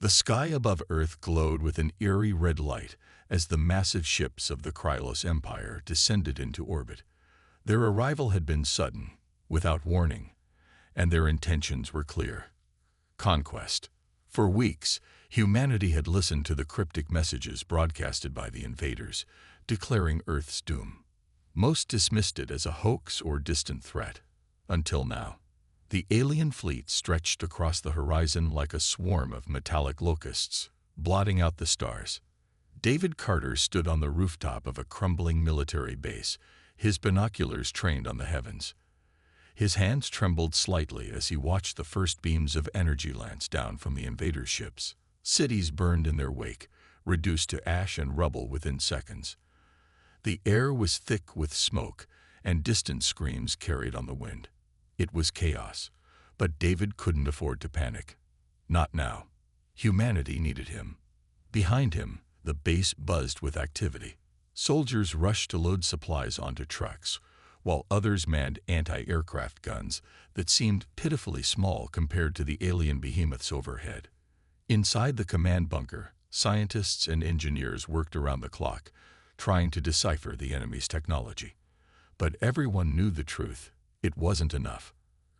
The sky above Earth glowed with an eerie red light as the massive ships of the Krylos Empire descended into orbit. Their arrival had been sudden, without warning, and their intentions were clear: conquest. For weeks, humanity had listened to the cryptic messages broadcasted by the invaders, declaring Earth's doom. Most dismissed it as a hoax or distant threat. Until now. The alien fleet stretched across the horizon like a swarm of metallic locusts, blotting out the stars. David Carter stood on the rooftop of a crumbling military base, his binoculars trained on the heavens. His hands trembled slightly as he watched the first beams of energy lance down from the invaders' ships. Cities burned in their wake, reduced to ash and rubble within seconds. The air was thick with smoke, and distant screams carried on the wind. It was chaos, but David couldn't afford to panic. Not now. Humanity needed him. Behind him, the base buzzed with activity. Soldiers rushed to load supplies onto trucks, while others manned anti-aircraft guns that seemed pitifully small compared to the alien behemoths overhead. Inside the command bunker, scientists and engineers worked around the clock, trying to decipher the enemy's technology. But everyone knew the truth. It wasn't enough.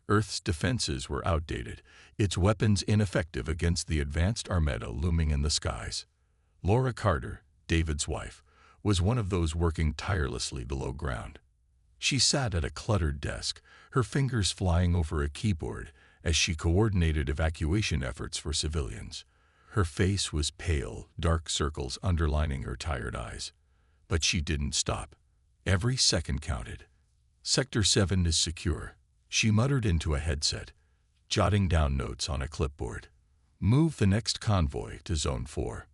Earth's defenses were outdated, its weapons ineffective against the advanced armada looming in the skies. Laura Carter, David's wife, was one of those working tirelessly below ground. She sat at a cluttered desk, her fingers flying over a keyboard as she coordinated evacuation efforts for civilians. Her face was pale, dark circles underlining her tired eyes. But she didn't stop. Every second counted. Sector 7 is secure, she muttered into a headset, jotting down notes on a clipboard. Move the next convoy to Zone 4.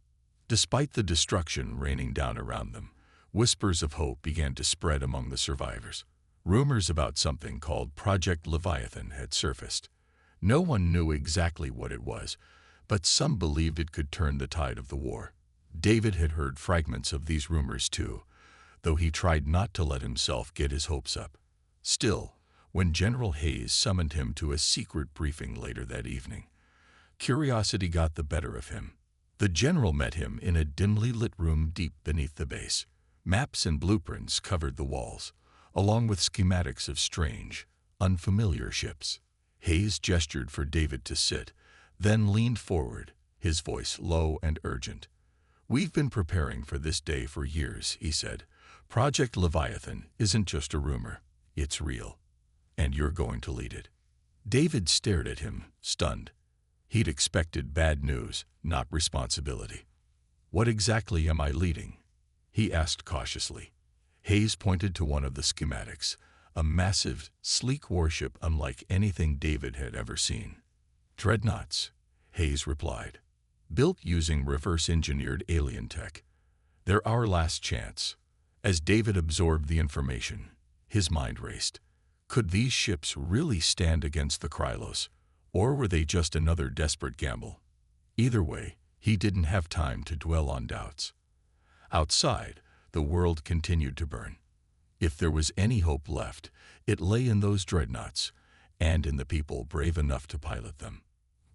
Despite the destruction raining down around them, whispers of hope began to spread among the survivors. Rumors about something called Project Leviathan had surfaced. No one knew exactly what it was, but some believed it could turn the tide of the war. David had heard fragments of these rumors too, though he tried not to let himself get his hopes up. Still, when General Hayes summoned him to a secret briefing later that evening, curiosity got the better of him. The general met him in a dimly lit room deep beneath the base. Maps and blueprints covered the walls, along with schematics of strange, unfamiliar ships. Hayes gestured for David to sit, then leaned forward, his voice low and urgent. "We've been preparing for this day for years," he said. "Project Leviathan isn't just a rumor. It's real. And you're going to lead it." David stared at him, stunned. He'd expected bad news, not responsibility. "What exactly am I leading?" he asked cautiously. Hayes pointed to one of the schematics, a massive, sleek warship unlike anything David had ever seen. "Dreadnoughts," Hayes replied. "Built using reverse-engineered alien tech. They're our last chance." As David absorbed the information, his mind raced. Could these ships really stand against the Krylos, or were they just another desperate gamble? Either way, he didn't have time to dwell on doubts. Outside, the world continued to burn. If there was any hope left, it lay in those dreadnoughts, and in the people brave enough to pilot them.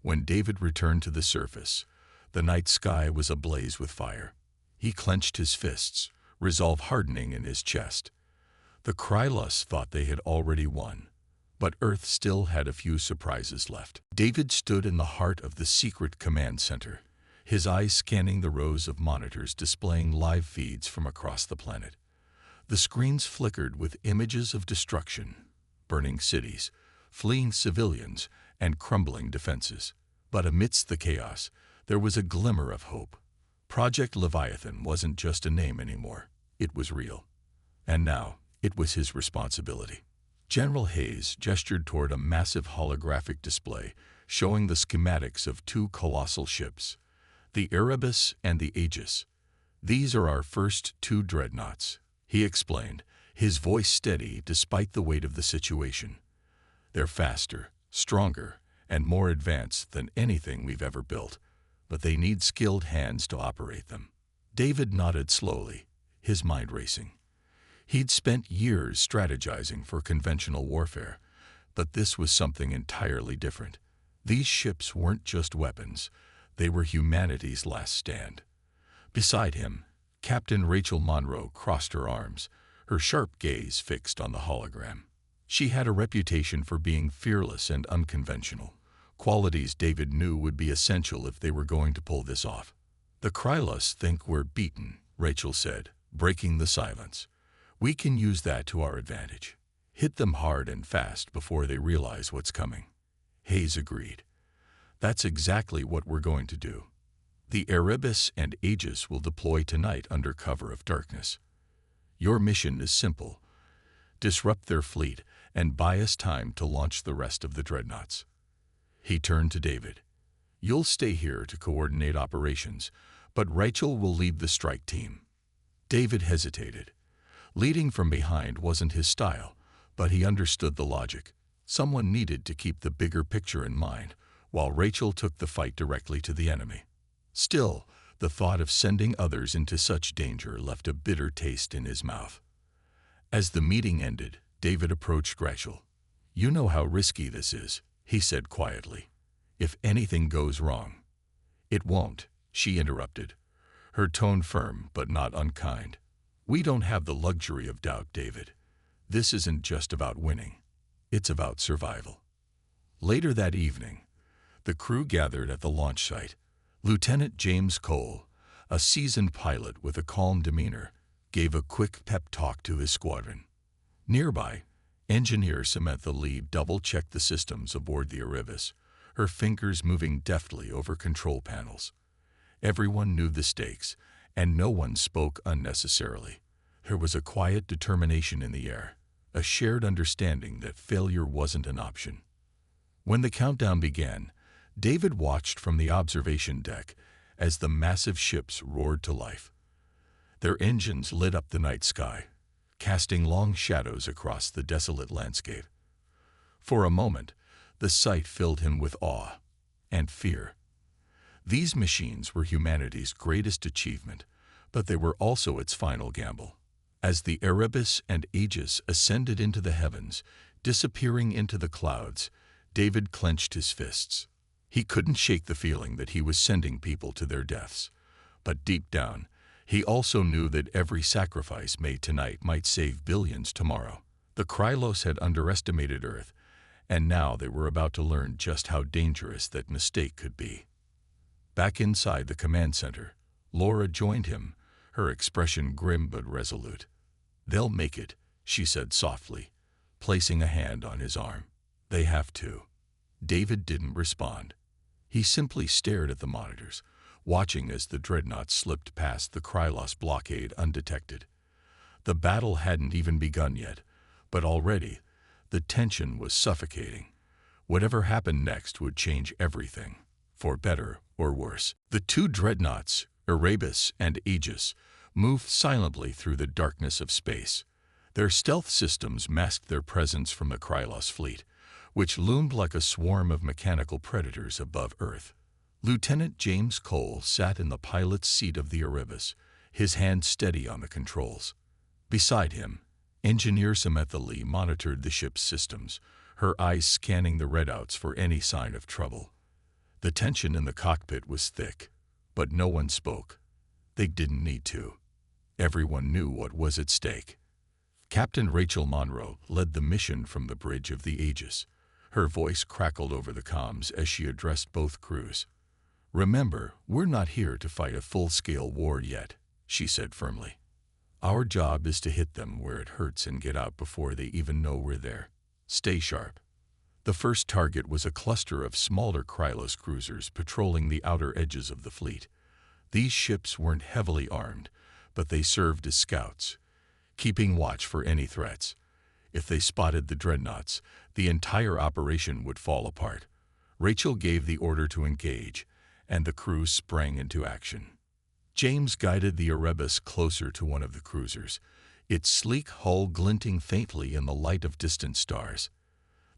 When David returned to the surface, the night sky was ablaze with fire. He clenched his fists, resolve hardening in his chest. The Krylos thought they had already won, but Earth still had a few surprises left. David stood in the heart of the secret command center, his eyes scanning the rows of monitors displaying live feeds from across the planet. The screens flickered with images of destruction, burning cities, fleeing civilians, and crumbling defenses. But amidst the chaos, there was a glimmer of hope. Project Leviathan wasn't just a name anymore. It was real. And now, it was his responsibility. General Hayes gestured toward a massive holographic display showing the schematics of two colossal ships, the Erebus and the Aegis. "These are our first two dreadnoughts," he explained, his voice steady despite the weight of the situation. "They're faster, stronger, and more advanced than anything we've ever built, but they need skilled hands to operate them." David nodded slowly, his mind racing. He'd spent years strategizing for conventional warfare, but this was something entirely different. These ships weren't just weapons. They were humanity's last stand. Beside him, Captain Rachel Monroe crossed her arms, her sharp gaze fixed on the hologram. She had a reputation for being fearless and unconventional, qualities David knew would be essential if they were going to pull this off. "The Krylos think we're beaten," Rachel said, breaking the silence. "We can use that to our advantage. Hit them hard and fast before they realize what's coming." Hayes agreed. "That's exactly what we're going to do. The Erebus and Aegis will deploy tonight under cover of darkness. Your mission is simple: disrupt their fleet and buy us time to launch the rest of the Dreadnoughts." He turned to David. "You'll stay here to coordinate operations, but Rachel will lead the strike team." David hesitated. Leading from behind wasn't his style, but he understood the logic. Someone needed to keep the bigger picture in mind, while Rachel took the fight directly to the enemy. Still, the thought of sending others into such danger left a bitter taste in his mouth. As the meeting ended, David approached Rachel. "You know how risky this is," he said quietly. "If anything goes wrong—" "It won't," she interrupted, her tone firm but not unkind. "We don't have the luxury of doubt, David. This isn't just about winning. It's about survival." Later that evening, the crew gathered at the launch site. Lieutenant James Cole, a seasoned pilot with a calm demeanor, gave a quick pep talk to his squadron. Nearby, Engineer Samantha Lee double-checked the systems aboard the Erebus, her fingers moving deftly over control panels. Everyone knew the stakes, and no one spoke unnecessarily. There was a quiet determination in the air, a shared understanding that failure wasn't an option. When the countdown began, David watched from the observation deck as the massive ships roared to life. Their engines lit up the night sky, casting long shadows across the desolate landscape. For a moment, the sight filled him with awe and fear. These machines were humanity's greatest achievement, but they were also its final gamble. As the Erebus and Aegis ascended into the heavens, disappearing into the clouds, David clenched his fists. He couldn't shake the feeling that he was sending people to their deaths. But deep down, he also knew that every sacrifice made tonight might save billions tomorrow. The Krylos had underestimated Earth, and now they were about to learn just how dangerous that mistake could be. Back inside the command center, Laura joined him, her expression grim but resolute. "They'll make it," she said softly, placing a hand on his arm. "They have to." David didn't respond. He simply stared at the monitors, watching as the Dreadnoughts slipped past the Krylos blockade undetected. The battle hadn't even begun yet, but already the tension was suffocating. Whatever happened next would change everything, for better or worse. The two Dreadnoughts, Erebus and Aegis, moved silently through the darkness of space. Their stealth systems masked their presence from the Krylos fleet, which loomed like a swarm of mechanical predators above Earth. Lieutenant James Cole sat in the pilot's seat of the Erebus, his hand steady on the controls. Beside him, Engineer Samantha Lee monitored the ship's systems, her eyes scanning the readouts for any sign of trouble. The tension in the cockpit was thick, but no one spoke. They didn't need to. Everyone knew what was at stake. Captain Rachel Monroe led the mission from the bridge of the Aegis. Her voice crackled over the comms as she addressed both crews. "Remember, we're not here to fight a full-scale war yet," she said firmly. "Our job is to hit them where it hurts and get out before they even know we're there. Stay sharp." The first target was a cluster of smaller Krylos cruisers patrolling the outer edges of the fleet. These ships weren't heavily armed, but they served as scouts, keeping watch for any threats. If they spotted the Dreadnoughts, the entire operation would fall apart. Rachel gave the order to engage, and the crew sprang into action. James guided the Erebus closer to one of the cruisers, its sleek hull glinting faintly in the light of distant stars.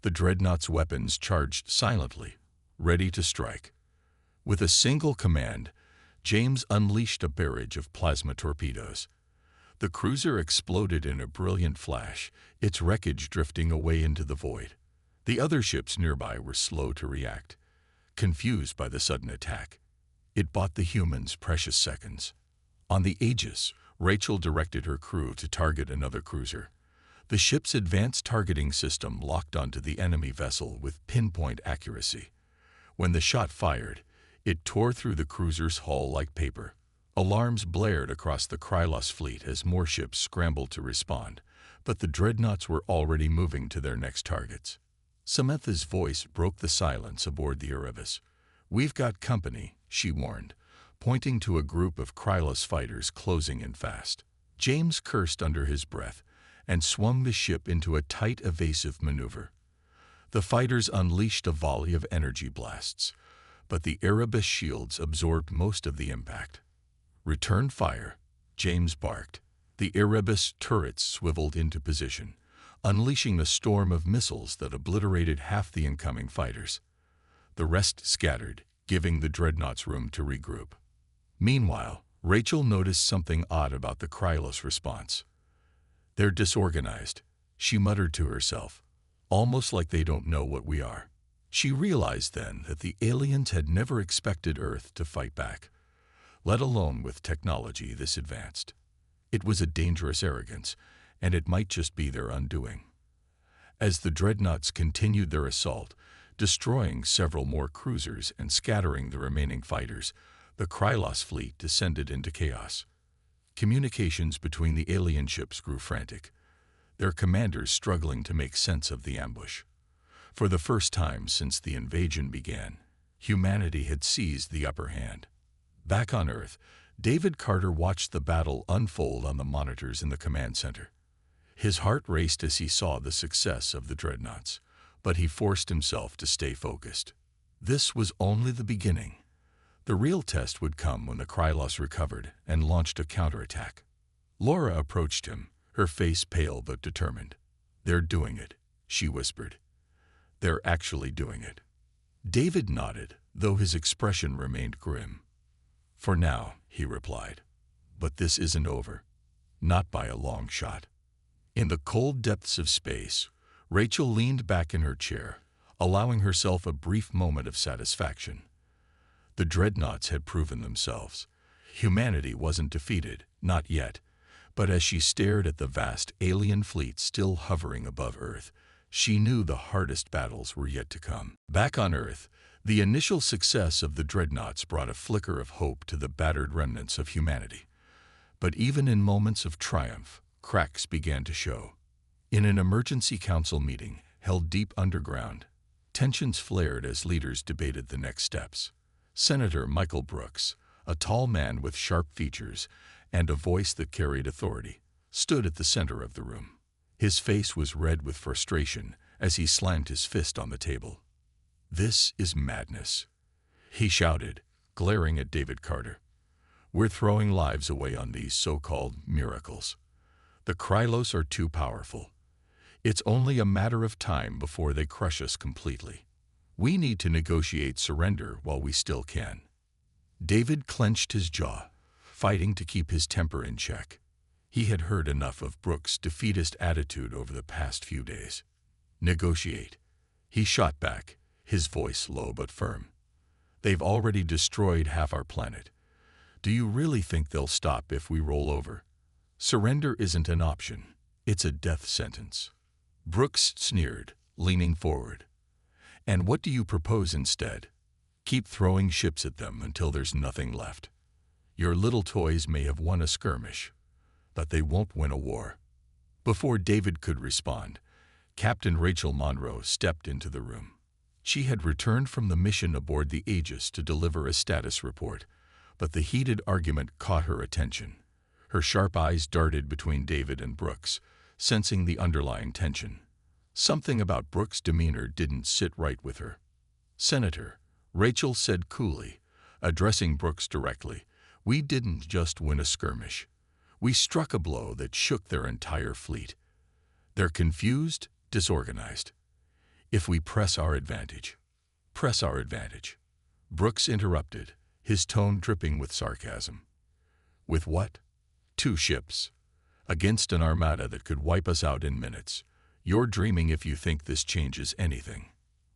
The Dreadnought's weapons charged silently, ready to strike. With a single command, James unleashed a barrage of plasma torpedoes. The cruiser exploded in a brilliant flash, its wreckage drifting away into the void. The other ships nearby were slow to react, confused by the sudden attack. It bought the humans precious seconds. On the Aegis, Rachel directed her crew to target another cruiser. The ship's advanced targeting system locked onto the enemy vessel with pinpoint accuracy. When the shot fired, it tore through the cruiser's hull like paper. Alarms blared across the Krylos fleet as more ships scrambled to respond, but the Dreadnoughts were already moving to their next targets. Samantha's voice broke the silence aboard the Erebus. "We've got company," she warned, pointing to a group of Krylos fighters closing in fast. James cursed under his breath and swung the ship into a tight, evasive maneuver. The fighters unleashed a volley of energy blasts, but the Erebus shields absorbed most of the impact. "Return fire," James barked. The Erebus turrets swiveled into position, unleashing a storm of missiles that obliterated half the incoming fighters. The rest scattered, giving the Dreadnoughts room to regroup. Meanwhile, Rachel noticed something odd about the Krylos response. "They're disorganized," she muttered to herself, "almost like they don't know what we are." She realized then that the aliens had never expected Earth to fight back, let alone with technology this advanced. It was a dangerous arrogance, and it might just be their undoing. As the Dreadnoughts continued their assault, destroying several more cruisers and scattering the remaining fighters, the Krylos fleet descended into chaos. Communications between the alien ships grew frantic, their commanders struggling to make sense of the ambush. For the first time since the invasion began, humanity had seized the upper hand. Back on Earth, David Carter watched the battle unfold on the monitors in the command center. His heart raced as he saw the success of the Dreadnoughts, but he forced himself to stay focused. This was only the beginning. The real test would come when the Krylos recovered and launched a counterattack. Laura approached him, her face pale but determined. "They're doing it," she whispered. "They're actually doing it." David nodded, though his expression remained grim. "For now," he replied. "But this isn't over. Not by a long shot." In the cold depths of space, Rachel leaned back in her chair, allowing herself a brief moment of satisfaction. The Dreadnoughts had proven themselves. Humanity wasn't defeated, not yet, but as she stared at the vast alien fleet still hovering above Earth, she knew the hardest battles were yet to come. Back on Earth, the initial success of the Dreadnoughts brought a flicker of hope to the battered remnants of humanity. But even in moments of triumph, cracks began to show. In an emergency council meeting held deep underground, tensions flared as leaders debated the next steps. Senator Michael Brooks, a tall man with sharp features and a voice that carried authority, stood at the center of the room. His face was red with frustration as he slammed his fist on the table. "This is madness," he shouted, glaring at David Carter. "We're throwing lives away on these so-called miracles. The Krylos are too powerful. It's only a matter of time before they crush us completely. We need to negotiate surrender while we still can." David clenched his jaw, fighting to keep his temper in check. He had heard enough of Brooks' defeatist attitude over the past few days. "Negotiate," he shot back, his voice low but firm. "They've already destroyed half our planet. Do you really think they'll stop if we roll over? Surrender isn't an option. It's a death sentence." Brooks sneered, leaning forward. "And what do you propose instead? Keep throwing ships at them until there's nothing left. Your little toys may have won a skirmish, but they won't win a war." Before David could respond, Captain Rachel Monroe stepped into the room. She had returned from the mission aboard the Aegis to deliver a status report, but the heated argument caught her attention. Her sharp eyes darted between David and Brooks, sensing the underlying tension. Something about Brooks' demeanor didn't sit right with her. "Senator," Rachel said coolly, addressing Brooks directly, "we didn't just win a skirmish. We struck a blow that shook their entire fleet. They're confused, disorganized. If we press our advantage." Brooks interrupted, his tone dripping with sarcasm. "With what? 2 ships. Against an armada that could wipe us out in minutes. You're dreaming if you think this changes anything."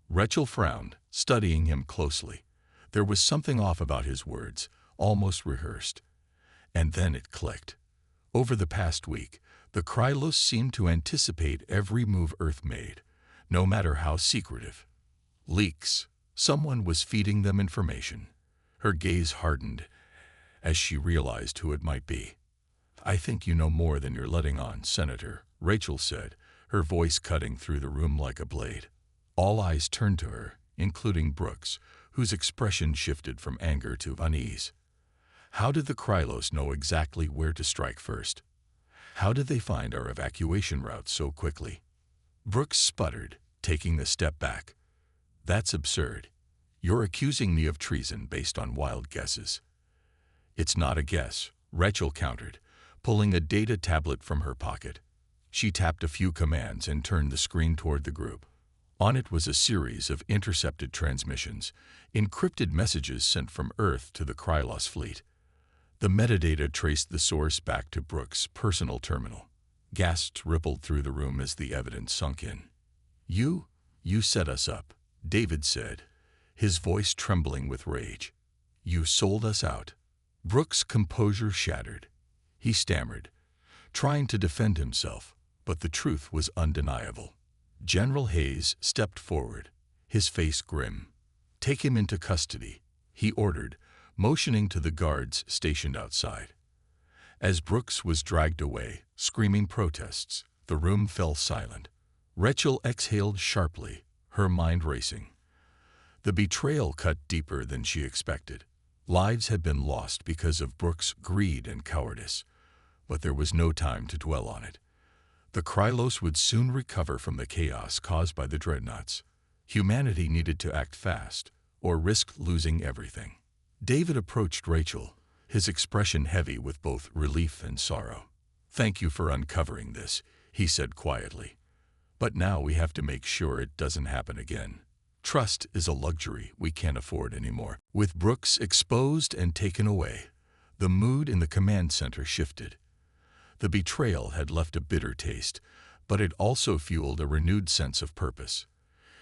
Rachel frowned, studying him closely. There was something off about his words, almost rehearsed. And then it clicked. Over the past week, the Krylos seemed to anticipate every move Earth made, no matter how secretive. Leaks. Someone was feeding them information. Her gaze hardened as she realized who it might be. "I think you know more than you're letting on, Senator," Rachel said, her voice cutting through the room like a blade. All eyes turned to her, including Brooks, whose expression shifted from anger to unease. How did the Krylos know exactly where to strike first? How did they find our evacuation route so quickly? Brooks sputtered, taking a step back. "That's absurd. You're accusing me of treason based on wild guesses." "It's not a guess," Rachel countered, pulling a data tablet from her pocket. She tapped a few commands and turned the screen toward the group. On it was a series of intercepted transmissions, encrypted messages sent from Earth to the Krylos fleet. The metadata traced the source back to Brooks' personal terminal. Gasps rippled through the room as the evidence sunk in. You set us up," David said, his voice trembling with rage. "You sold us out." Brooks' composure shattered. He stammered, trying to defend himself, but the truth was undeniable. General Hayes stepped forward, his face grim. "Take him into custody," he ordered, motioning to the guards stationed outside. As Brooks was dragged away, screaming protests, the room fell silent. Rachel exhaled sharply, her mind racing. The betrayal cut deeper than she expected. Lives had been lost because of Brooks' greed and cowardice, but there was no time to dwell on it. The Krylos would soon recover from the chaos caused by the Dreadnoughts. Humanity needed to act fast, or risk losing everything. David approached Rachel, his expression heavy with both relief and sorrow. "Thank you for uncovering this," he said quietly. "But now we have to make sure it doesn't happen again. Trust is a luxury we can't afford anymore." With Brooks exposed and taken away, the mood in the command center shifted. The betrayal had left a bitter taste, but it also fueled a renewed sense of purpose.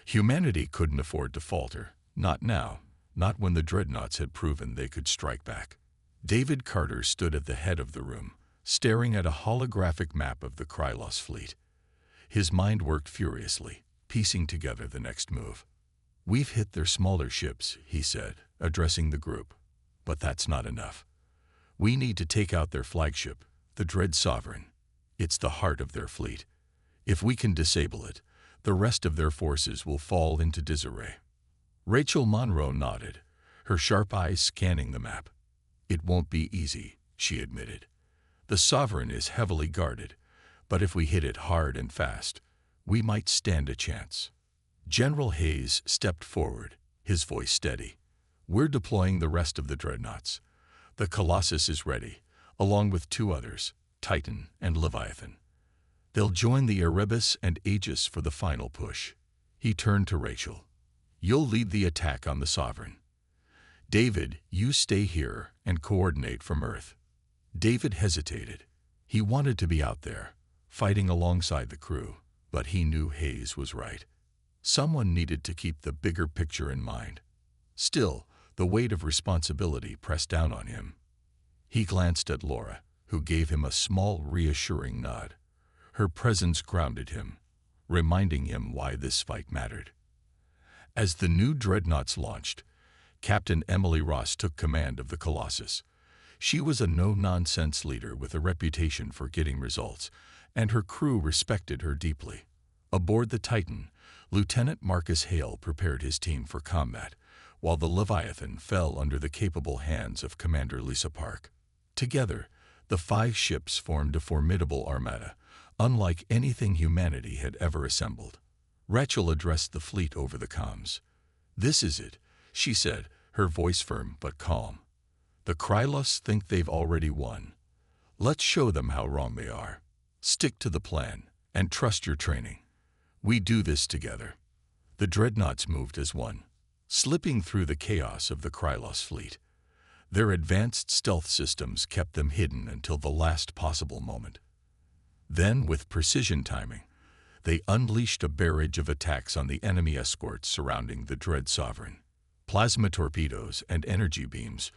Humanity couldn't afford to falter, not now, not when the Dreadnoughts had proven they could strike back. David Carter stood at the head of the room, staring at a holographic map of the Krylos fleet. His mind worked furiously, piecing together the next move. "We've hit their smaller ships," he said, addressing the group. "But that's not enough. We need to take out their flagship, the Dread Sovereign. It's the heart of their fleet. If we can disable it, the rest of their forces will fall into disarray." Rachel Monroe nodded, her sharp eyes scanning the map. "It won't be easy," she admitted. "The Sovereign is heavily guarded, but if we hit it hard and fast, we might stand a chance." General Hayes stepped forward, his voice steady. "We're deploying the rest of the Dreadnoughts. The Colossus is ready, along with 2 others, Titan and Leviathan. They'll join the Erebus and Aegis for the final push." He turned to Rachel. "You'll lead the attack on the Sovereign. David, you stay here and coordinate from Earth." David hesitated. He wanted to be out there, fighting alongside the crew, but he knew Hayes was right. Someone needed to keep the bigger picture in mind. Still, the weight of responsibility pressed down on him. He glanced at Laura, who gave him a small, reassuring nod. Her presence grounded him, reminding him why this fight mattered. As the new Dreadnoughts launched, Captain Emily Ross took command of the Colossus. She was a no-nonsense leader with a reputation for getting results, and her crew respected her deeply. Aboard the Titan, Lieutenant Marcus Hale prepared his team for combat, while the Leviathan fell under the capable hands of Commander Lisa Park. Together, the 5 ships formed a formidable armada, unlike anything humanity had ever assembled. Rachel addressed the fleet over the comms. "This is it," she said, her voice firm but calm. "The Krylos think they've already won. Let's show them how wrong they are. Stick to the plan, and trust your training. We do this together." The Dreadnoughts moved as one, slipping through the chaos of the Krylos fleet. Their advanced stealth systems kept them hidden until the last possible moment. Then, with precision timing, they unleashed a barrage of attacks on the enemy escorts surrounding the Dread Sovereign. Plasma torpedoes and energy beams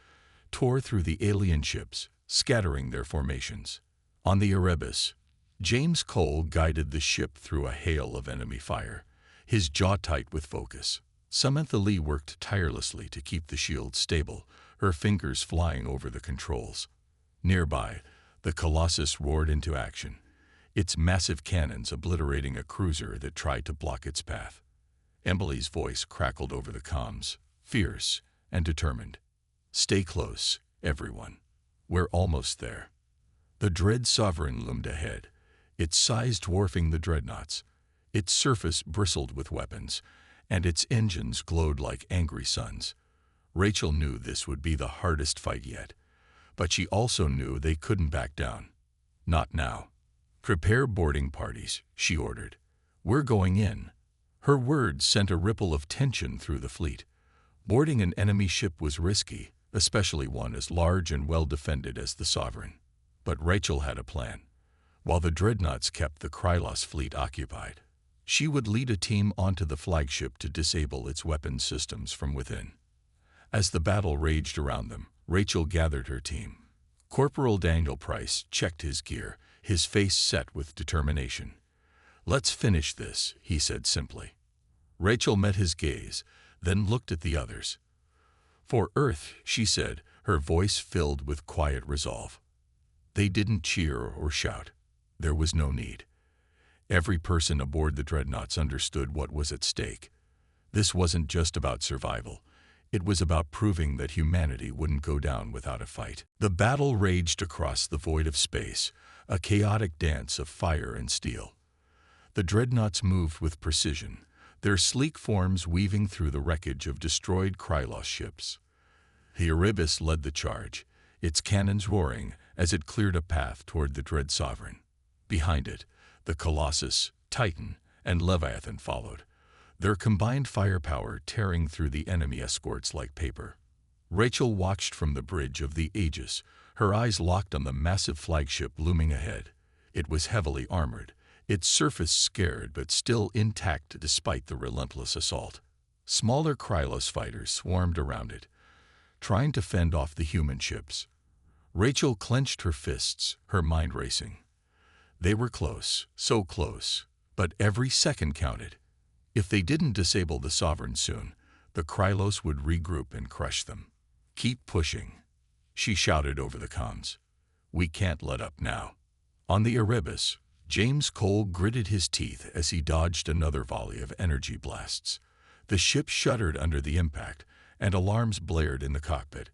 tore through the alien ships, scattering their formations. On the Erebus, James Cole guided the ship through a hail of enemy fire, his jaw tight with focus. Samantha Lee worked tirelessly to keep the shield stable, her fingers flying over the controls. Nearby, the Colossus roared into action, its massive cannons obliterating a cruiser that tried to block its path. Emily's voice crackled over the comms, fierce and determined. "Stay close, everyone. We're almost there." The Dread Sovereign loomed ahead, its size dwarfing the Dreadnoughts. Its surface bristled with weapons, and its engines glowed like angry suns. Rachel knew this would be the hardest fight yet, but she also knew they couldn't back down. Not now. "Prepare boarding parties," she ordered. "We're going in." Her words sent a ripple of tension through the fleet. Boarding an enemy ship was risky, especially one as large and well-defended as the Sovereign. But Rachel had a plan. While the Dreadnoughts kept the Krylos fleet occupied, she would lead a team onto the flagship to disable its weapons systems from within. As the battle raged around them, Rachel gathered her team. Corporal Daniel Price checked his gear, his face set with determination. "Let's finish this," he said simply. Rachel met his gaze, then looked at the others. "For Earth," she said, her voice filled with quiet resolve. They didn't cheer or shout. There was no need. Every person aboard the Dreadnoughts understood what was at stake. This wasn't just about survival. It was about proving that humanity wouldn't go down without a fight. The battle raged across the void of space, a chaotic dance of fire and steel. The Dreadnoughts moved with precision, their sleek forms weaving through the wreckage of destroyed Krylos ships. The Erebus led the charge, its cannons roaring as it cleared a path toward the Dread Sovereign. Behind it, the Colossus, Titan, and Leviathan followed, their combined firepower tearing through the enemy escorts like paper. Rachel watched from the bridge of the Aegis, her eyes locked on the massive flagship looming ahead. It was heavily armored, its surface scared but still intact despite the relentless assault. Smaller Krylos fighters swarmed around it, trying to fend off the human ships. Rachel clenched her fists, her mind racing. They were close, so close, but every second counted. If they didn't disable the Sovereign soon, the Krylos would regroup and crush them. "Keep pushing," she shouted over the comms. "We can't let up now." On the Erebus, James Cole gritted his teeth as he dodged another volley of energy blasts. The ship shuddered under the impact, and alarms blared in the cockpit.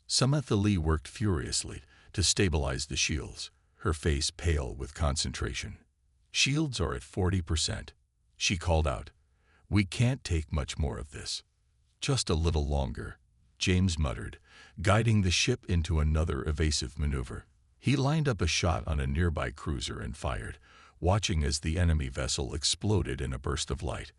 Samantha Lee worked furiously to stabilize the shields, her face pale with concentration. "Shields are at 40%, she called out. "We can't take much more of this." "Just a little longer," James muttered, guiding the ship into another evasive maneuver. He lined up a shot on a nearby cruiser and fired, watching as the enemy vessel exploded in a burst of light.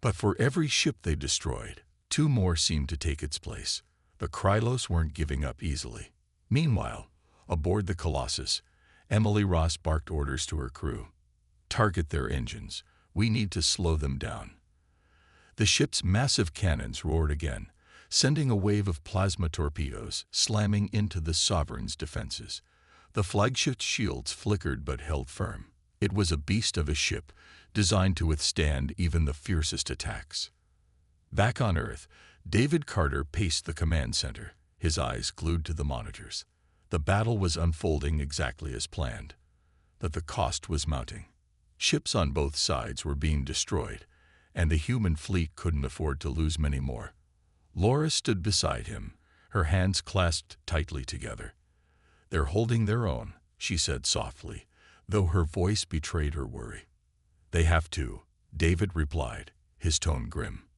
But for every ship they destroyed, two more seemed to take its place. The Krylos weren't giving up easily. Meanwhile, aboard the Colossus, Emily Ross barked orders to her crew. "Target their engines. We need to slow them down." The ship's massive cannons roared again, sending a wave of plasma torpedoes slamming into the Sovereign's defenses. The flagship's shields flickered but held firm. It was a beast of a ship, designed to withstand even the fiercest attacks. Back on Earth, David Carter paced the command center, his eyes glued to the monitors. The battle was unfolding exactly as planned, but the cost was mounting. Ships on both sides were being destroyed, and the human fleet couldn't afford to lose many more. Laura stood beside him, her hands clasped tightly together. "They're holding their own," she said softly, though her voice betrayed her worry. "They have to," David replied, his tone grim.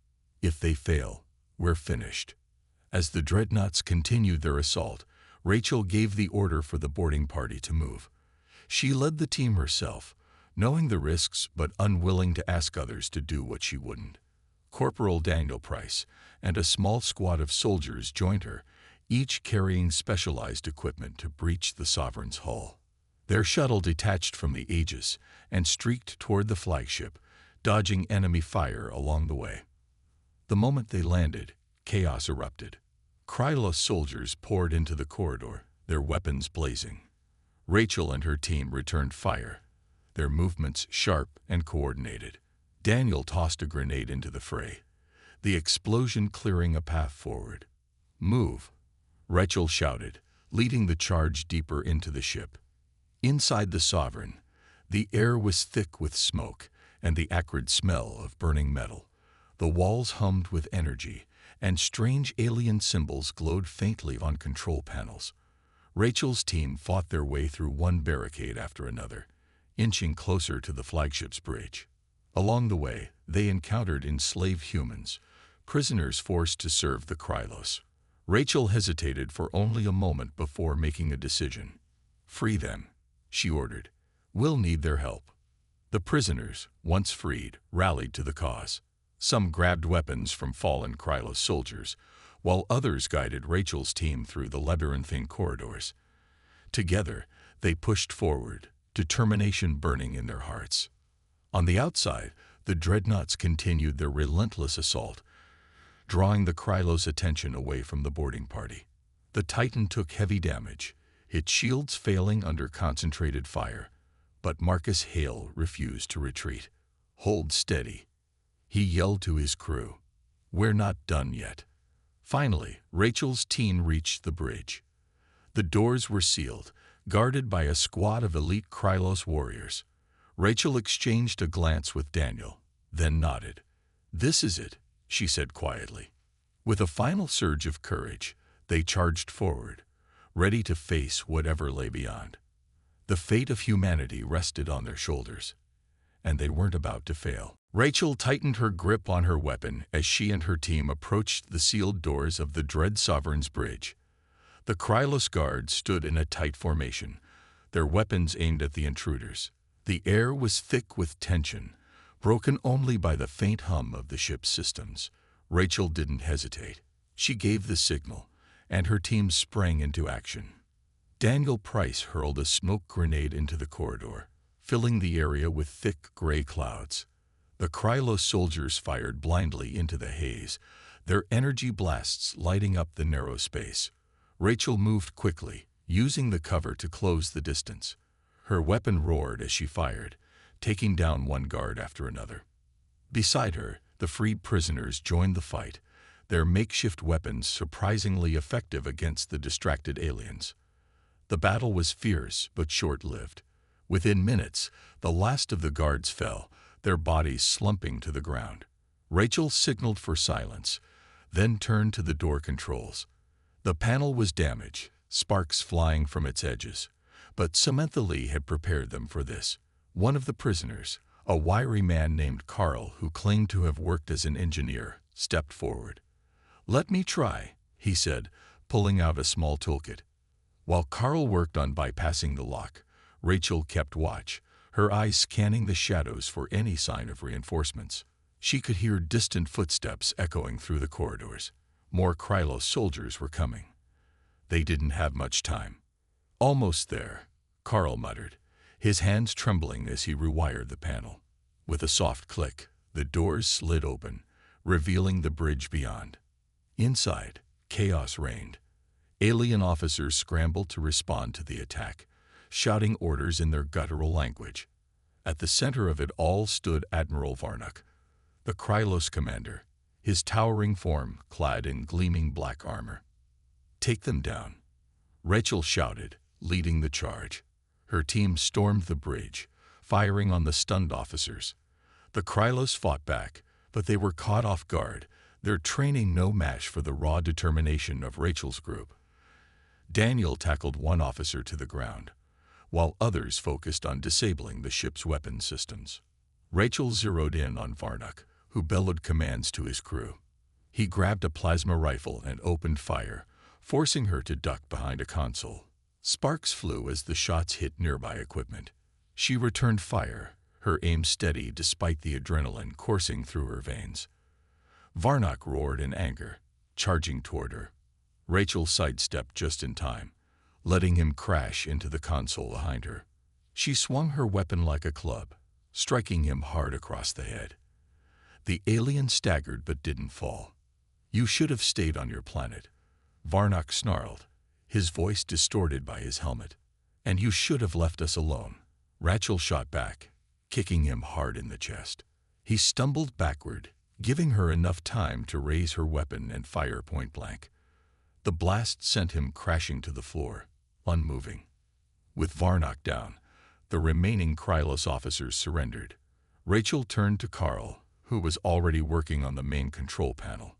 "If they fail, we're finished." As the Dreadnoughts continued their assault, Rachel gave the order for the boarding party to move. She led the team herself, knowing the risks but unwilling to ask others to do what she wouldn't. Corporal Daniel Price and a small squad of soldiers joined her, each carrying specialized equipment to breach the Sovereign's hull. Their shuttle detached from the Aegis and streaked toward the flagship, dodging enemy fire along the way. The moment they landed, chaos erupted. Krylos soldiers poured into the corridor, their weapons blazing. Rachel and her team returned fire, their movements sharp and coordinated. Daniel tossed a grenade into the fray, the explosion clearing a path forward. "Move," Rachel shouted, leading the charge deeper into the ship. Inside the Sovereign, the air was thick with smoke and the acrid smell of burning metal. The walls hummed with energy, and strange alien symbols glowed faintly on control panels. Rachel's team fought their way through one barricade after another, inching closer to the flagship's bridge. Along the way, they encountered enslaved humans, prisoners forced to serve the Krylos. Rachel hesitated for only a moment before making a decision. "Free them," she ordered. "We'll need their help." The prisoners, once freed, rallied to the cause. Some grabbed weapons from fallen Krylos soldiers, while others guided Rachel's team through the labyrinthine corridors. Together, they pushed forward, determination burning in their hearts. On the outside, the Dreadnoughts continued their relentless assault, drawing the Krylos' attention away from the boarding party. The Titan took heavy damage, its shields failing under concentrated fire, but Marcus Hale refused to retreat. "Hold steady," he yelled to his crew. "We're not done yet." Finally, Rachel's team reached the bridge. The doors were sealed, guarded by a squad of elite Krylos warriors. Rachel exchanged a glance with Daniel, then nodded. "This is it," she said quietly. With a final surge of courage, they charged forward, ready to face whatever lay beyond. The fate of humanity rested on their shoulders, and they weren't about to fail. Rachel tightened her grip on her weapon as she and her team approached the sealed doors of the Dread Sovereign's bridge. The Krylos guards stood in a tight formation, their weapons aimed at the intruders. The air was thick with tension, broken only by the faint hum of the ship's systems. Rachel didn't hesitate. She gave the signal, and her team sprang into action. Daniel Price hurled a smoke grenade into the corridor, filling the area with thick gray clouds. The Krylos soldiers fired blindly into the haze, their energy blasts lighting up the narrow space. Rachel moved quickly, using the cover to close the distance. Her weapon roared as she fired, taking down one guard after another. Beside her, the freed prisoners joined the fight, their makeshift weapons surprisingly effective against the distracted aliens. The battle was fierce but short-lived. Within minutes, the last of the guards fell, their bodies slumping to the ground. Rachel signaled for silence, then turned to the door controls. The panel was damaged, sparks flying from its edges, but Samantha Lee had prepared them for this. One of the prisoners, a wiry man named Carl who claimed to have worked as an engineer, stepped forward. "Let me try," he said, pulling out a small toolkit. While Carl worked on bypassing the lock, Rachel kept watch, her eyes scanning the shadows for any sign of reinforcements. She could hear distant footsteps echoing through the corridors. More Krylos soldiers were coming. They didn't have much time. "Almost there," Carl muttered, his hands trembling as he rewired the panel. With a soft click, the doors slid open, revealing the bridge beyond. Inside, chaos reigned. Alien officers scrambled to respond to the attack, shouting orders in their guttural language. At the center of it all stood Admiral Varnock, the Krylos commander, his towering form clad in gleaming black armor. "Take them down," Rachel shouted, leading the charge. Her team stormed the bridge, firing on the stunned officers. The Krylos fought back, but they were caught off guard, their training no match for the raw determination of Rachel's group. Daniel tackled one officer to the ground, while others focused on disabling the ship's weapon systems. Rachel zeroed in on Varnock, who bellowed commands to his crew. He grabbed a plasma rifle and opened fire, forcing her to duck behind a console. Sparks flew as the shots hit nearby equipment. She returned fire, her aim steady despite the adrenaline coursing through her veins. Varnock roared in anger, charging toward her. Rachel sidestepped just in time, letting him crash into the console behind her. She swung her weapon like a club, striking him hard across the head. The alien staggered but didn't fall. "You should have stayed on your planet," Varnock snarled, his voice distorted by his helmet. "And you should have left us alone," Rachel shot back, kicking him hard in the chest. He stumbled backward, giving her enough time to raise her weapon and fire point blank. The blast sent him crashing to the floor, unmoving. With Varnock down, the remaining Krylos officers surrendered. Rachel turned to Carl, who was already working on the main control panel.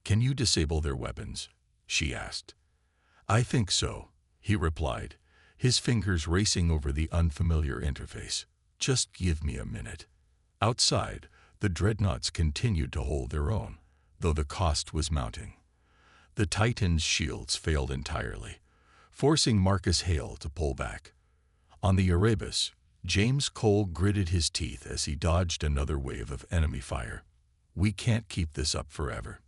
"Can you disable their weapons?" she asked. "I think so," he replied, his fingers racing over the unfamiliar interface. "Just give me a minute." Outside, the Dreadnoughts continued to hold their own, though the cost was mounting. The Titan's shields failed entirely, forcing Marcus Hale to pull back. On the Erebus, James Cole gritted his teeth as he dodged another wave of enemy fire. "We can't keep this up forever,"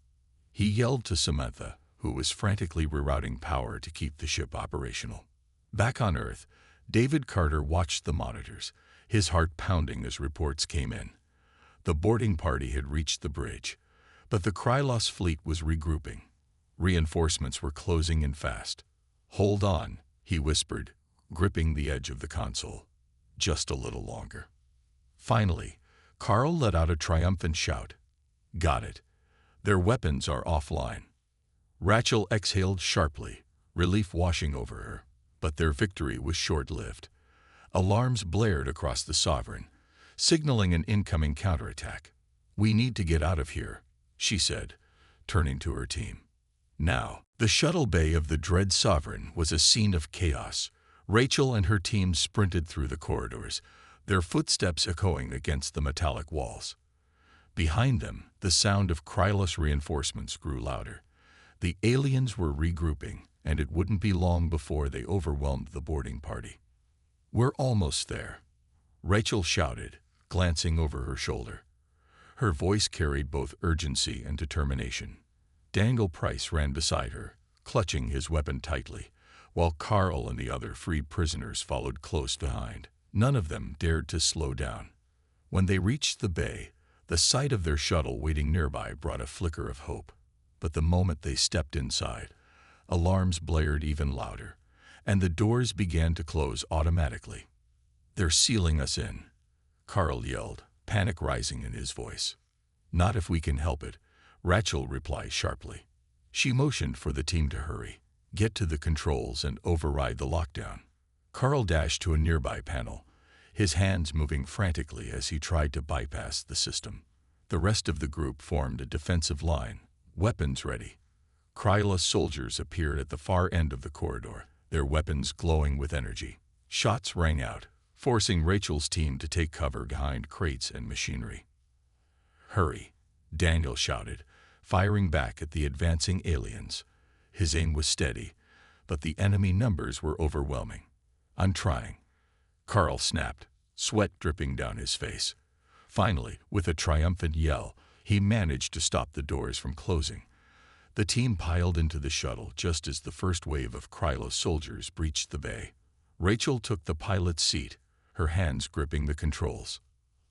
he yelled to Samantha, who was frantically rerouting power to keep the ship operational. Back on Earth, David Carter watched the monitors, his heart pounding as reports came in. The boarding party had reached the bridge, but the Krylos fleet was regrouping. Reinforcements were closing in fast. "Hold on," he whispered, gripping the edge of the console. "Just a little longer." Finally, Carl let out a triumphant shout. "Got it. Their weapons are offline." Rachel exhaled sharply, relief washing over her, but their victory was short-lived. Alarms blared across the Sovereign, signaling an incoming counterattack. "We need to get out of here," she said, turning to her team. Now, the shuttle bay of the Dread Sovereign was a scene of chaos. Rachel and her team sprinted through the corridors, their footsteps echoing against the metallic walls. Behind them, the sound of Krylos reinforcements grew louder. The aliens were regrouping, and it wouldn't be long before they overwhelmed the boarding party. "We're almost there," Rachel shouted, glancing over her shoulder. Her voice carried both urgency and determination. Daniel Price ran beside her, clutching his weapon tightly, while Carl and the other freed prisoners followed close behind. None of them dared to slow down. When they reached the bay, the sight of their shuttle waiting nearby brought a flicker of hope. But the moment they stepped inside, alarms blared even louder, and the doors began to close automatically. "They're sealing us in," Carl yelled, panic rising in his voice. "Not if we can help it," Rachel replied sharply. She motioned for the team to hurry, get to the controls, and override the lockdown. Carl dashed to a nearby panel, his hands moving frantically as he tried to bypass the system. The rest of the group formed a defensive line, weapons ready. Krylos soldiers appeared at the far end of the corridor, their weapons glowing with energy. Shots rang out, forcing Rachel's team to take cover behind crates and machinery. "Hurry," Daniel shouted, firing back at the advancing aliens. His aim was steady, but the enemy numbers were overwhelming. "I'm trying," Carl snapped, sweat dripping down his face. Finally, with a triumphant yell, he managed to stop the doors from closing. The team piled into the shuttle just as the first wave of Krylos soldiers breached the bay. Rachel took the pilot's seat, her hands gripping the controls.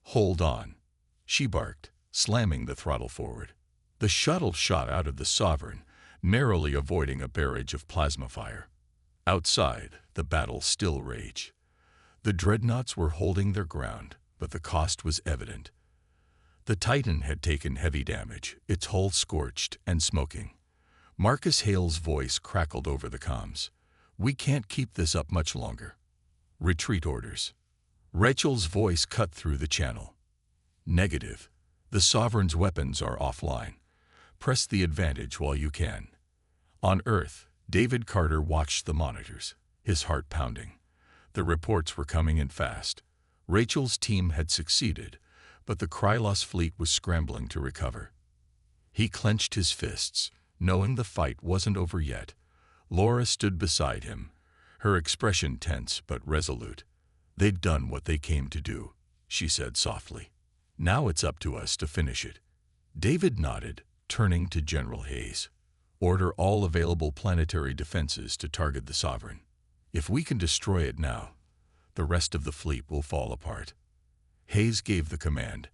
"Hold on," she barked, slamming the throttle forward. The shuttle shot out of the Sovereign, narrowly avoiding a barrage of plasma fire. Outside, the battle still raged. The Dreadnoughts were holding their ground, but the cost was evident. The Titan had taken heavy damage, its hull scorched and smoking. Marcus Hale's voice crackled over the comms. "We can't keep this up much longer. Retreat orders." Rachel's voice cut through the channel. "Negative. The Sovereign's weapons are offline. Press the advantage while you can." On Earth, David Carter watched the monitors, his heart pounding. The reports were coming in fast. Rachel's team had succeeded, but the Krylos fleet was scrambling to recover. He clenched his fists, knowing the fight wasn't over yet. Laura stood beside him, her expression tense but resolute. "They'd done what they came to do," she said softly. "Now it's up to us to finish it." David nodded, turning to General Hayes. "Order all available planetary defenses to target the Sovereign. If we can destroy it now, the rest of the fleet will fall apart." Hayes gave the command,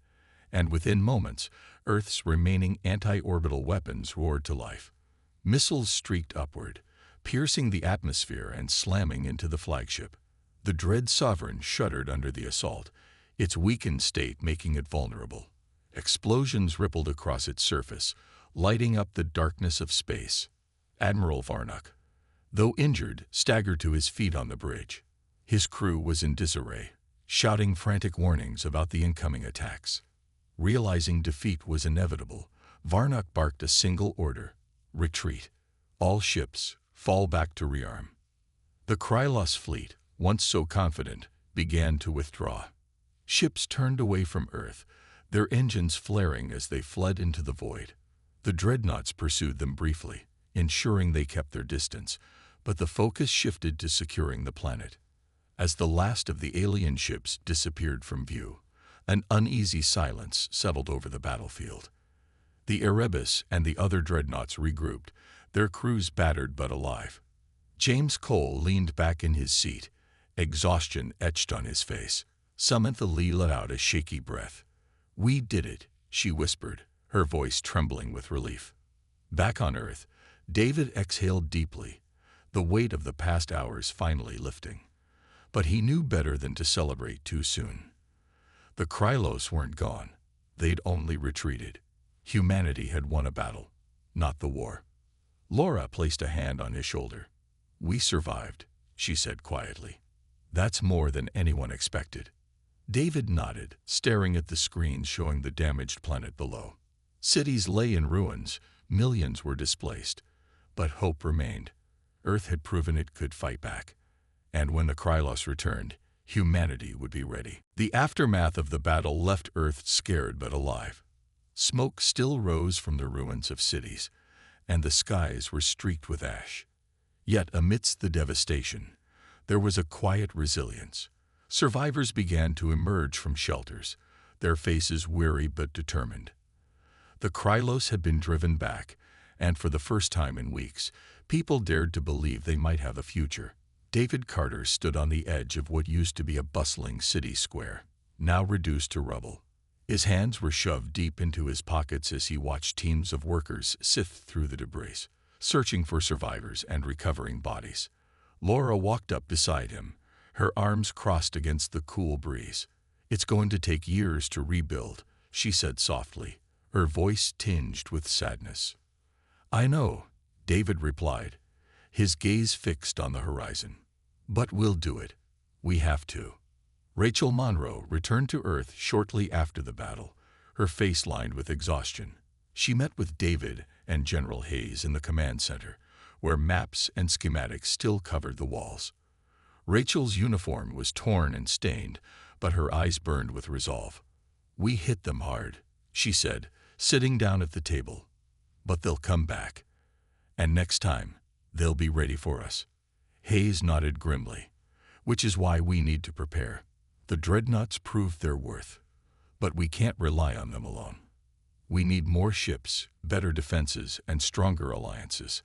and within moments, Earth's remaining anti-orbital weapons roared to life. Missiles streaked upward, piercing the atmosphere and slamming into the flagship. The dread Sovereign shuddered under the assault, its weakened state making it vulnerable. Explosions rippled across its surface, lighting up the darkness of space. Admiral Varnock, though injured, staggered to his feet on the bridge. His crew was in disarray, shouting frantic warnings about the incoming attacks. Realizing defeat was inevitable, Varnock barked a single order: retreat. All ships, fall back to rearm. The Krylos fleet, once so confident, began to withdraw. Ships turned away from Earth, their engines flaring as they fled into the void. The Dreadnoughts pursued them briefly, ensuring they kept their distance, but the focus shifted to securing the planet. As the last of the alien ships disappeared from view, an uneasy silence settled over the battlefield. The Erebus and the other Dreadnoughts regrouped, their crews battered but alive. James Cole leaned back in his seat, exhaustion etched on his face. Samantha Lee let out a shaky breath. "We did it," she whispered, her voice trembling with relief. Back on Earth, David exhaled deeply, the weight of the past hours finally lifting. But he knew better than to celebrate too soon. The Krylos weren't gone. They'd only retreated. Humanity had won a battle, not the war. Laura placed a hand on his shoulder. "We survived," she said quietly. "That's more than anyone expected." David nodded, staring at the screens showing the damaged planet below. Cities lay in ruins, millions were displaced, but hope remained. Earth had proven it could fight back, and when the Krylos returned, humanity would be ready. The aftermath of the battle left Earth scared but alive. Smoke still rose from the ruins of cities, and the skies were streaked with ash. Yet amidst the devastation, there was a quiet resilience. Survivors began to emerge from shelters, their faces weary but determined. The Krylos had been driven back, and for the first time in weeks, people dared to believe they might have a future. David Carter stood on the edge of what used to be a bustling city square, now reduced to rubble. His hands were shoved deep into his pockets as he watched teams of workers sift through the debris, searching for survivors and recovering bodies. Laura walked up beside him, her arms crossed against the cool breeze. "It's going to take years to rebuild," she said softly, her voice tinged with sadness. "I know," David replied, his gaze fixed on the horizon. "But we'll do it. We have to." Rachel Monroe returned to Earth shortly after the battle, her face lined with exhaustion. She met with David and General Hayes in the command center, where maps and schematics still covered the walls. Rachel's uniform was torn and stained, but her eyes burned with resolve. "We hit them hard," she said, sitting down at the table. "But they'll come back. And next time, they'll be ready for us." Hayes nodded grimly. "Which is why we need to prepare. The Dreadnoughts proved their worth, but we can't rely on them alone. We need more ships, better defenses, and stronger alliances."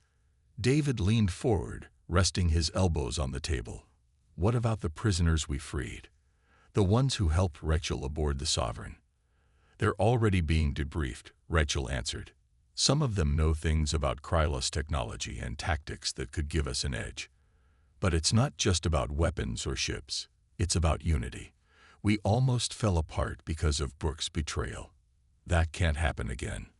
David leaned forward, resting his elbows on the table. "What about the prisoners we freed? The ones who helped Rachel aboard the Sovereign?" "They're already being debriefed," Rachel answered. "Some of them know things about Krylos technology and tactics that could give us an edge. But it's not just about weapons or ships. It's about unity. We almost fell apart because of Brooks' betrayal. That can't happen again."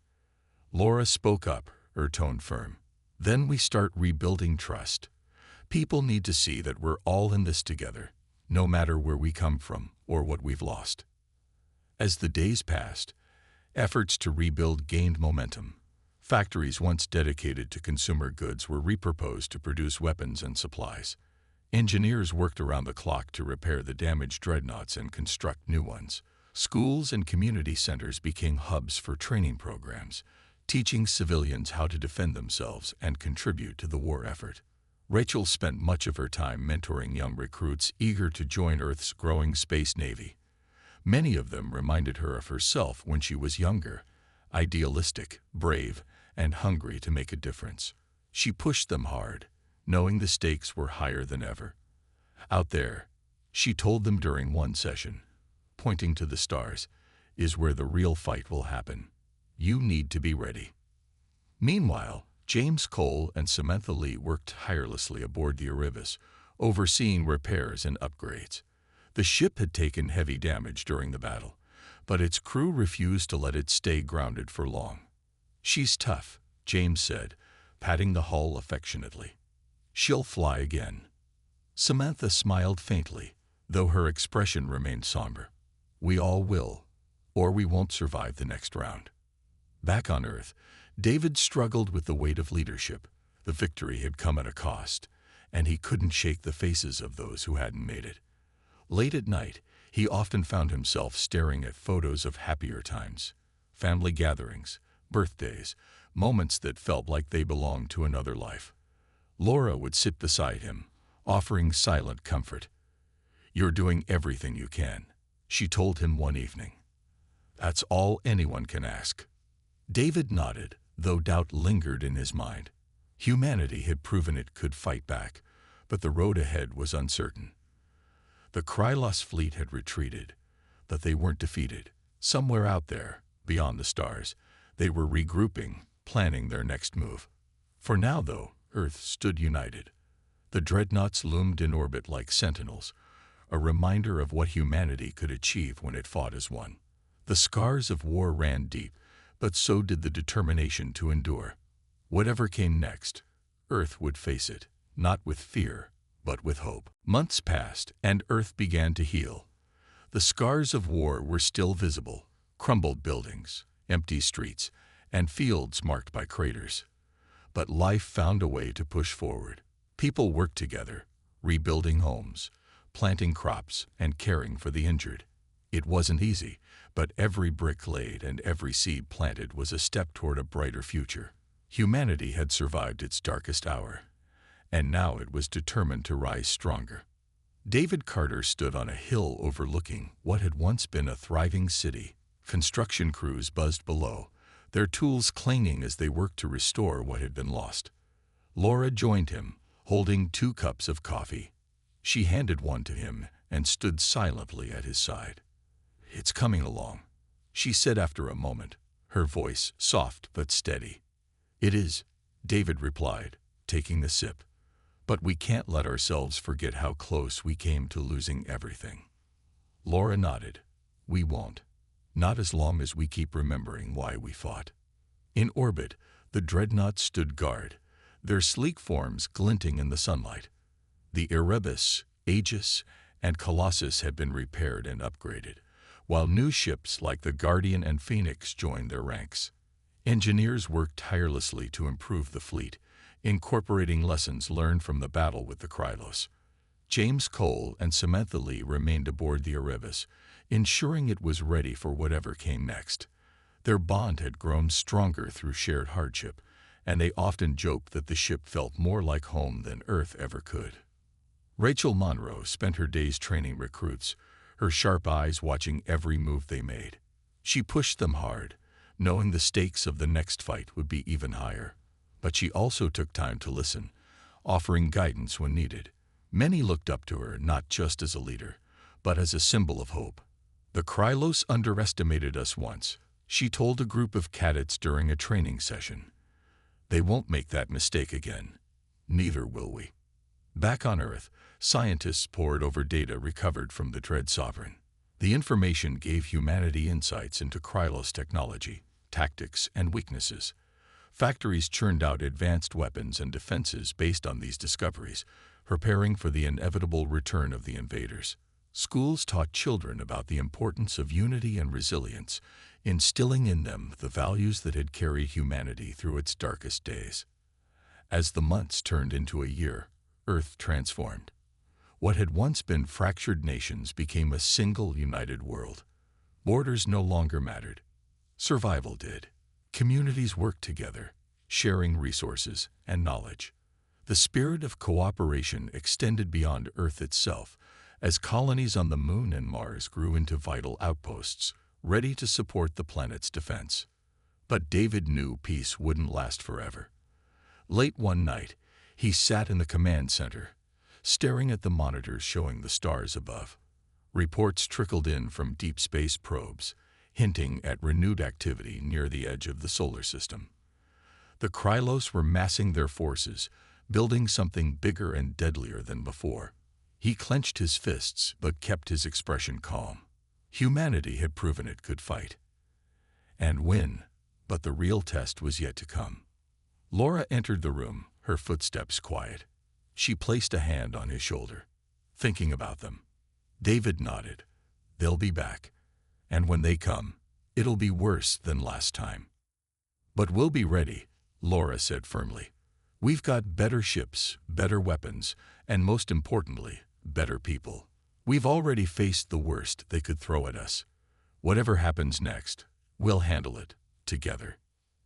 Laura spoke up, her tone firm. "Then we start rebuilding trust. People need to see that we're all in this together, no matter where we come from or what we've lost." As the days passed, efforts to rebuild gained momentum. Factories once dedicated to consumer goods were repurposed to produce weapons and supplies. Engineers worked around the clock to repair the damaged dreadnoughts and construct new ones. Schools and community centers became hubs for training programs, teaching civilians how to defend themselves and contribute to the war effort. Rachel spent much of her time mentoring young recruits eager to join Earth's growing space navy. Many of them reminded her of herself when she was younger, idealistic, brave, and hungry to make a difference. She pushed them hard, knowing the stakes were higher than ever. "Out there," she told them during one session, pointing to the stars, is where the real fight will happen. You need to be ready." Meanwhile, James Cole and Samantha Lee worked tirelessly aboard the Erebus, overseeing repairs and upgrades. The ship had taken heavy damage during the battle, but its crew refused to let it stay grounded for long. "She's tough," James said, patting the hull affectionately. "She'll fly again." Samantha smiled faintly, though her expression remained somber. "We all will, or we won't survive the next round." Back on Earth, David struggled with the weight of leadership. The victory had come at a cost, and he couldn't shake the faces of those who hadn't made it. Late at night, he often found himself staring at photos of happier times, family gatherings, birthdays, moments that felt like they belonged to another life. Laura would sit beside him, offering silent comfort. "You're doing everything you can," she told him one evening. "That's all anyone can ask." David nodded, though doubt lingered in his mind. Humanity had proven it could fight back, but the road ahead was uncertain. The Krylos fleet had retreated, but they weren't defeated. Somewhere out there, beyond the stars, they were regrouping, planning their next move. For now, though, Earth stood united. The Dreadnoughts loomed in orbit like sentinels, a reminder of what humanity could achieve when it fought as one. The scars of war ran deep, but so did the determination to endure. Whatever came next, Earth would face it, not with fear, but with hope. Months passed, and Earth began to heal. The scars of war were still visible: crumbled buildings, empty streets, and fields marked by craters. But life found a way to push forward. People worked together, rebuilding homes, planting crops, and caring for the injured. It wasn't easy, but every brick laid and every seed planted was a step toward a brighter future. Humanity had survived its darkest hour, and now it was determined to rise stronger. David Carter stood on a hill overlooking what had once been a thriving city. Construction crews buzzed below, their tools clanging as they worked to restore what had been lost. Laura joined him, holding 2 cups of coffee. She handed one to him and stood silently at his side. "It's coming along," she said after a moment, her voice soft but steady. "It is," David replied, taking the sip. "But we can't let ourselves forget how close we came to losing everything." Laura nodded. "We won't. Not as long as we keep remembering why we fought." In orbit, the Dreadnoughts stood guard, their sleek forms glinting in the sunlight. The Erebus, Aegis, and Colossus had been repaired and upgraded, while new ships like the Guardian and Phoenix joined their ranks. Engineers worked tirelessly to improve the fleet, incorporating lessons learned from the battle with the Krylos. James Cole and Samantha Lee remained aboard the Erebus, ensuring it was ready for whatever came next. Their bond had grown stronger through shared hardship, and they often joked that the ship felt more like home than Earth ever could. Rachel Monroe spent her days training recruits, her sharp eyes watching every move they made. She pushed them hard, knowing the stakes of the next fight would be even higher. But she also took time to listen, offering guidance when needed. Many looked up to her not just as a leader, but as a symbol of hope. "The Krylos underestimated us once," she told a group of cadets during a training session. "They won't make that mistake again. Neither will we." Back on Earth, scientists pored over data recovered from the Dread Sovereign. The information gave humanity insights into Krylos technology, tactics, and weaknesses. Factories churned out advanced weapons and defenses based on these discoveries, preparing for the inevitable return of the invaders. Schools taught children about the importance of unity and resilience, instilling in them the values that had carried humanity through its darkest days. As the months turned into a year, Earth transformed. What had once been fractured nations became a single united world. Borders no longer mattered. Survival did. Communities worked together, sharing resources and knowledge. The spirit of cooperation extended beyond Earth itself, as colonies on the Moon and Mars grew into vital outposts, ready to support the planet's defense. But David knew peace wouldn't last forever. Late one night, he sat in the command center, staring at the monitors showing the stars above. Reports trickled in from deep space probes, hinting at renewed activity near the edge of the solar system. The Krylos were massing their forces, building something bigger and deadlier than before. He clenched his fists but kept his expression calm. Humanity had proven it could fight and win, but the real test was yet to come. Laura entered the room, her footsteps quiet. She placed a hand on his shoulder. Thinking about them. David nodded. They'll be back. And when they come, it'll be worse than last time. But we'll be ready, Laura said firmly. We've got better ships, better weapons, and most importantly, better people. We've already faced the worst they could throw at us. Whatever happens next, we'll handle it, together.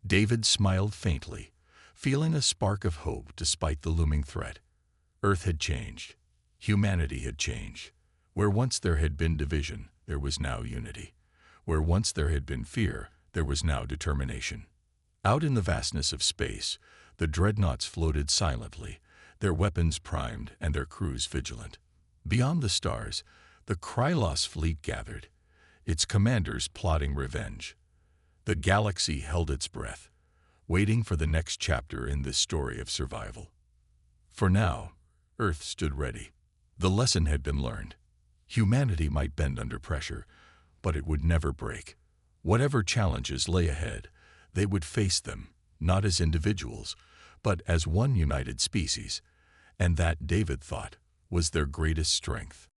David smiled faintly, feeling a spark of hope despite the looming threat. Earth had changed. Humanity had changed. Where once there had been division, there was now unity. Where once there had been fear, there was now determination. Out in the vastness of space, the Dreadnoughts floated silently, their weapons primed and their crews vigilant. Beyond the stars, the Krylos fleet gathered, its commanders plotting revenge. The galaxy held its breath, waiting for the next chapter in this story of survival. For now, Earth stood ready. The lesson had been learned. Humanity might bend under pressure, but it would never break. Whatever challenges lay ahead, they would face them, not as individuals, but as one united species, and that, David thought, was their greatest strength.